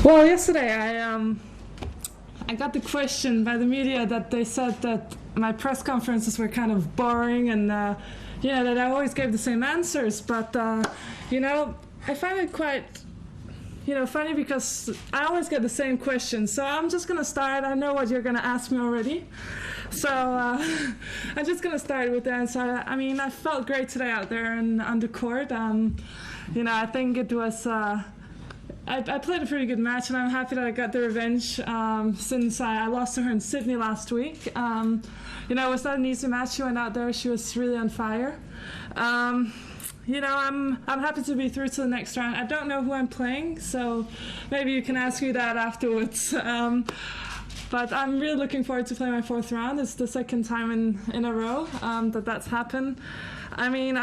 Well, yesterday I got the question by the media that they said that my press conferences were kind of boring and that I always gave the same answers. But I find it quite funny because I always get the same question. So I'm just gonna start. I know what you're gonna ask me already. So I'm just gonna start with the answer. I mean, I felt great today out there and on the court. I think it was. I played a pretty good match, and I'm happy that I got the revenge since I lost to her in Sydney last week. It was not an easy match. She went out there. She was really on fire. I'm happy to be through to the next round. I don't know who I'm playing, so maybe you can ask me that afterwards. But I'm really looking forward to playing my fourth round. It's the second time in a row that's happened. I mean,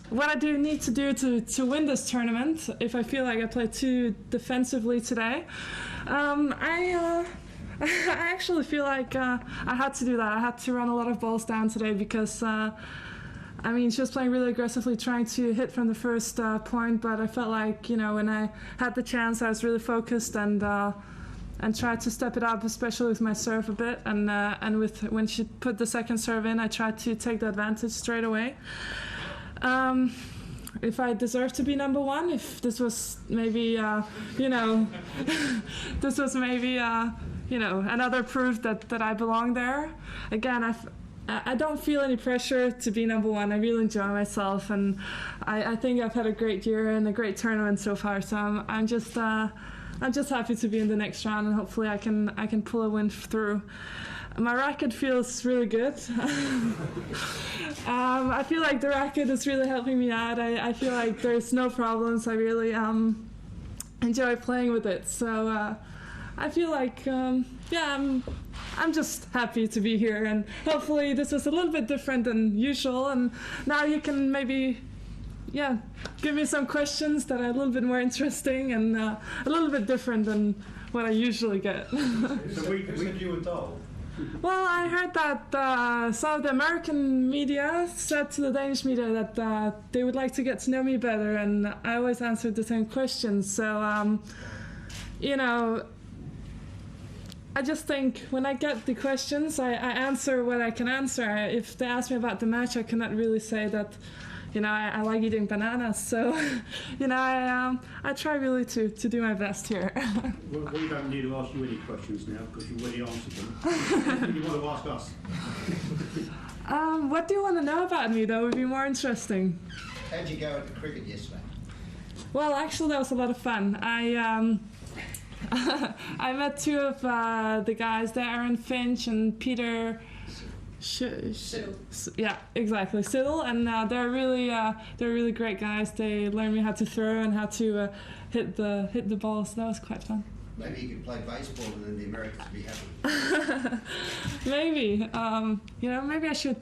what I do need to do to win this tournament, if I feel like I played too defensively today, I actually feel like I had to do that. I had to run a lot of balls down today because, she was playing really aggressively, trying to hit from the first point, but I felt like, when I had the chance, I was really focused and tried to step it up, especially with my serve a bit, and when she put the second serve in, I tried to take the advantage straight away. If I deserve to be number one, if this was maybe, this was maybe, another proof that I belong there. Again, I don't feel any pressure to be number one. I really enjoy myself, and I think I've had a great year and a great tournament so far. So I'm just happy to be in the next round, and hopefully I can pull a win through. My racket feels really good. I feel like the racket is really helping me out. I feel like there's no problems. I really enjoy playing with it. So I feel like, I'm just happy to be here. And hopefully this was a little bit different than usual. And now you can maybe, give me some questions that are a little bit more interesting and a little bit different than what I usually get. So we said you were dull. Well, I heard that some of the American media said to the Danish media that they would like to get to know me better, and I always answered the same questions. So, I just think when I get the questions, I answer what I can answer. If they ask me about the match, I cannot really say that, I like eating bananas. So, I try really to do my best here. Well, we don't need to ask you any questions now because you've already answered them. What do you want to ask us? What do you want to know about me? That would be more interesting. How'd you go at the cricket yesterday? Well, actually, that was a lot of fun. I met two of the guys there, Aaron Finch and Peter. Yeah, exactly, Siddle, and they're really great guys. They learned me how to throw and how to hit the ball, so that was quite fun. Maybe you could play baseball and then the Americans would be happy. Maybe, maybe I should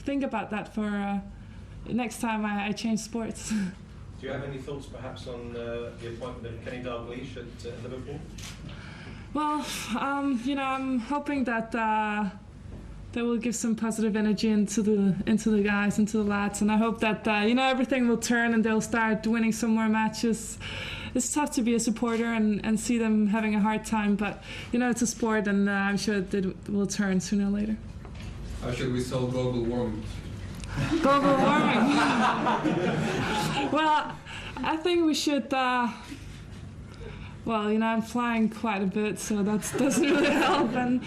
think about that for next time I change sports. Do you have any thoughts perhaps on the appointment of Kenny Dalglish at Liverpool? Well, I'm hoping that that will give some positive energy into the guys, into the lads, and I hope that everything will turn and they'll start winning some more matches. It's tough to be a supporter and see them having a hard time, but it's a sport, and I'm sure it will turn sooner or later. How should we solve global warming? Global warming. Well, I think we should. I'm flying quite a bit, so that doesn't really help. And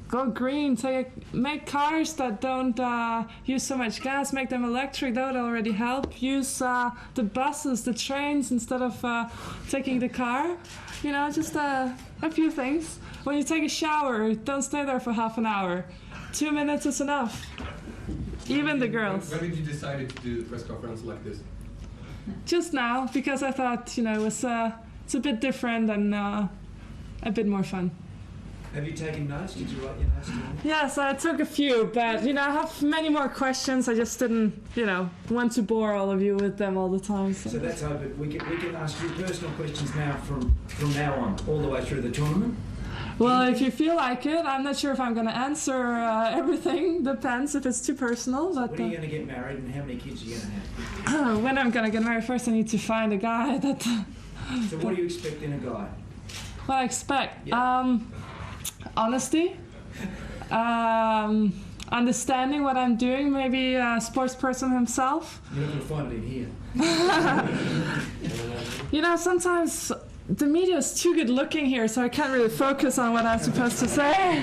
go green. Make cars that don't use so much gas. Make them electric. That would already help. Use the buses, the trains instead of taking the car. Just a few things. When you take a shower, don't stay there for half an hour. 2 minutes is enough. Even the girls. When did you decide to do the press conference like this? Just now, because I thought, it's a bit different and a bit more fun. Have you taken notes? Did you write your notes down? Yes, I took a few, but I have many more questions. I just didn't, want to bore all of you with them all the time. So that's open. We can ask you personal questions now from now on, all the way through the tournament. Well, if you feel like it, I'm not sure if I'm going to answer everything. Depends if it's too personal. But When are you going to get married and how many kids are you going to have? when I'm going to get married, first I need to find a guy that... So what do you expect in a guy? What I expect? Yeah. Honesty. Understanding what I'm doing, maybe a sports person himself. You're not going to find it in here. You know, sometimes the media is too good looking here, so I can't really focus on what I'm supposed to say.